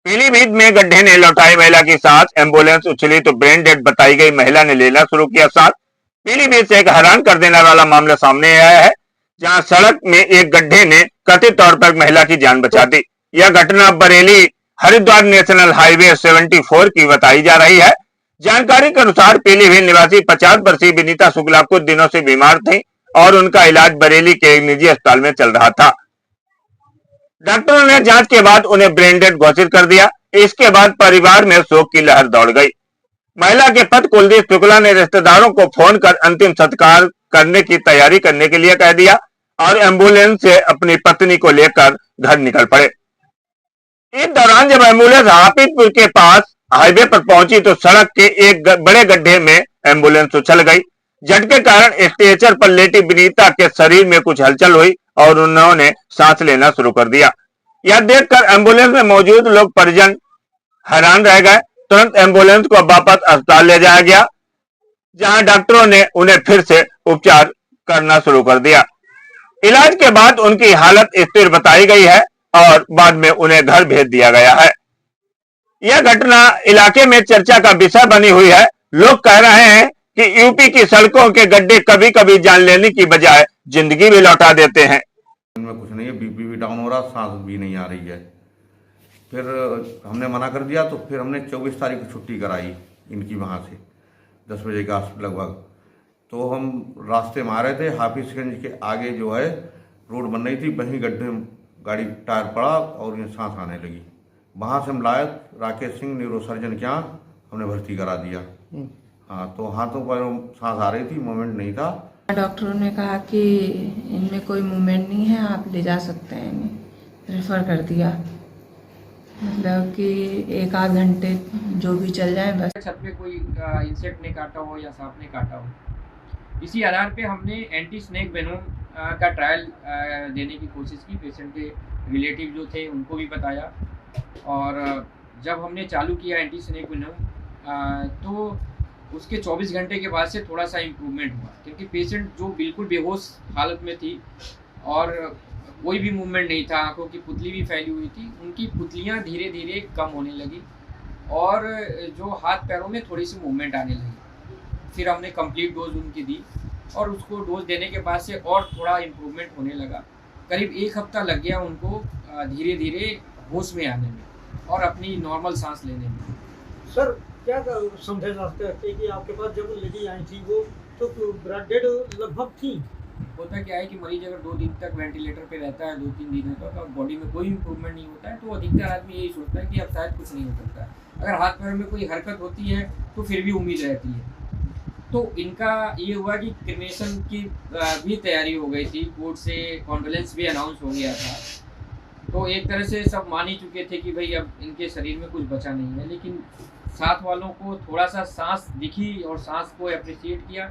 पीलीभीत में गड्ढे ने लौटाई महिला की सांस, एम्बुलेंस उछली तो ब्रेन डेड बताई गई महिला ने लेना शुरू किया सांस। पीलीभीत से एक हैरान कर देने वाला मामला सामने आया है, जहां सड़क में एक गड्ढे ने कथित तौर पर महिला की जान बचा दी। यह घटना बरेली हरिद्वार नेशनल हाईवे 74 की बताई जा रही है। जानकारी के अनुसार पीलीभीत निवासी 50 वर्षीय विनीता शुक्ला कुछ दिनों से बीमार थी और उनका इलाज बरेली के एक निजी अस्पताल में चल रहा था। डॉक्टरों ने जांच के बाद उन्हें ब्रेन डेड घोषित कर दिया। इसके बाद परिवार में शोक की लहर दौड़ गई। महिला के पति कुलदीप शुक्ला ने रिश्तेदारों को फोन कर अंतिम संस्कार करने की तैयारी करने के लिए कह दिया और एम्बुलेंस से अपनी पत्नी को लेकर घर निकल पड़े। इस दौरान जब एम्बुलेंस हाफिजपुर के पास हाईवे पर पहुंची तो सड़क के एक बड़े गड्ढे में एम्बुलेंस उछल गई। झटके कारण स्ट्रेचर पर लेटी विनीता के शरीर में कुछ हलचल हुई और उन्होंने सांस लेना शुरू कर दिया। यह देखकर एम्बुलेंस में मौजूद लोग परिजन हैरान रह गए। तुरंत एम्बुलेंस को वापस अस्पताल ले जाया गया, जहां डॉक्टरों ने उन्हें फिर से उपचार करना शुरू कर दिया। इलाज के बाद उनकी हालत स्थिर बताई गई है और बाद में उन्हें घर भेज दिया गया है। यह घटना इलाके में चर्चा का विषय बनी हुई है। लोग कह रहे हैं कि यूपी की सड़कों के गड्ढे कभी कभी जान लेने की बजाय जिंदगी भी लौटा देते हैं। इनमें कुछ नहीं है, बीपी भी डाउन हो रहा, सांस भी नहीं आ रही है। फिर हमने मना कर दिया तो फिर हमने 24 तारीख को छुट्टी कराई इनकी वहाँ से 10 बजे के आस लगभग। तो हम रास्ते में आ रहे थे, हाफिजगंज के आगे जो है रोड बन रही थी, वहीं गड्ढे में गाड़ी टायर पड़ा और इन्हें सांस आने लगी। वहाँ से हम लाए राकेश सिंह न्यूरोसर्जन के यहाँ, हमने भर्ती करा दिया। हाँ, तो हाथों पर सांस आ रही थी, मूवमेंट नहीं था। डॉक्टरों ने कहा कि इनमें कोई मूवमेंट नहीं है, आप ले जा सकते हैं, इन्हें रेफर कर दिया। मतलब कि 1 आध घंटे जो भी चल जाए बस। छत पे कोई इंसेक्ट ने काटा हो या सांप ने काटा हो, इसी आधार पे हमने एंटी स्नेक वेनोम का ट्रायल देने की कोशिश की। पेशेंट के रिलेटिव जो थे उनको भी बताया और जब हमने चालू किया एंटी स्नेक वेनोम तो उसके 24 घंटे के बाद से थोड़ा सा इम्प्रूवमेंट हुआ, क्योंकि पेशेंट जो बिल्कुल बेहोश हालत में थी और कोई भी मूवमेंट नहीं था, आंखों की पुतली भी फैली हुई थी, उनकी पुतलियां धीरे धीरे कम होने लगी और जो हाथ पैरों में थोड़ी सी मूवमेंट आने लगी। फिर हमने कंप्लीट डोज उनकी दी और उसको डोज देने के बाद से और थोड़ा इम्प्रूवमेंट होने लगा। करीब 1 हफ्ता लग गया उनको धीरे धीरे होश में आने में और अपनी नॉर्मल सांस लेने में। सर क्या समझे जाते हैं कि आपके पास जब लेडी आई थी वो तो ब्लड डेड लगभग थी? होता क्या है कि मरीज अगर 2 दिन तक वेंटिलेटर पे रहता है, 2-3 दिनों तक, और बॉडी में कोई इम्प्रूवमेंट नहीं होता है तो अधिकतर आदमी यही सोचता है कि अब शायद कुछ नहीं हो सकता। अगर हाथ पैर में कोई हरकत होती है तो फिर भी उम्मीद रहती है। तो इनका ये हुआ कि क्रिमेशन की भी तैयारी हो गई थी, कोर्ट से कॉन्डोलेंस भी अनाउंस हो गया था। तो एक तरह से सब मान ही चुके थे कि भाई अब इनके शरीर में कुछ बचा नहीं है, लेकिन साथ वालों को थोड़ा सा सांस दिखी और सांस को अप्रिशिएट किया।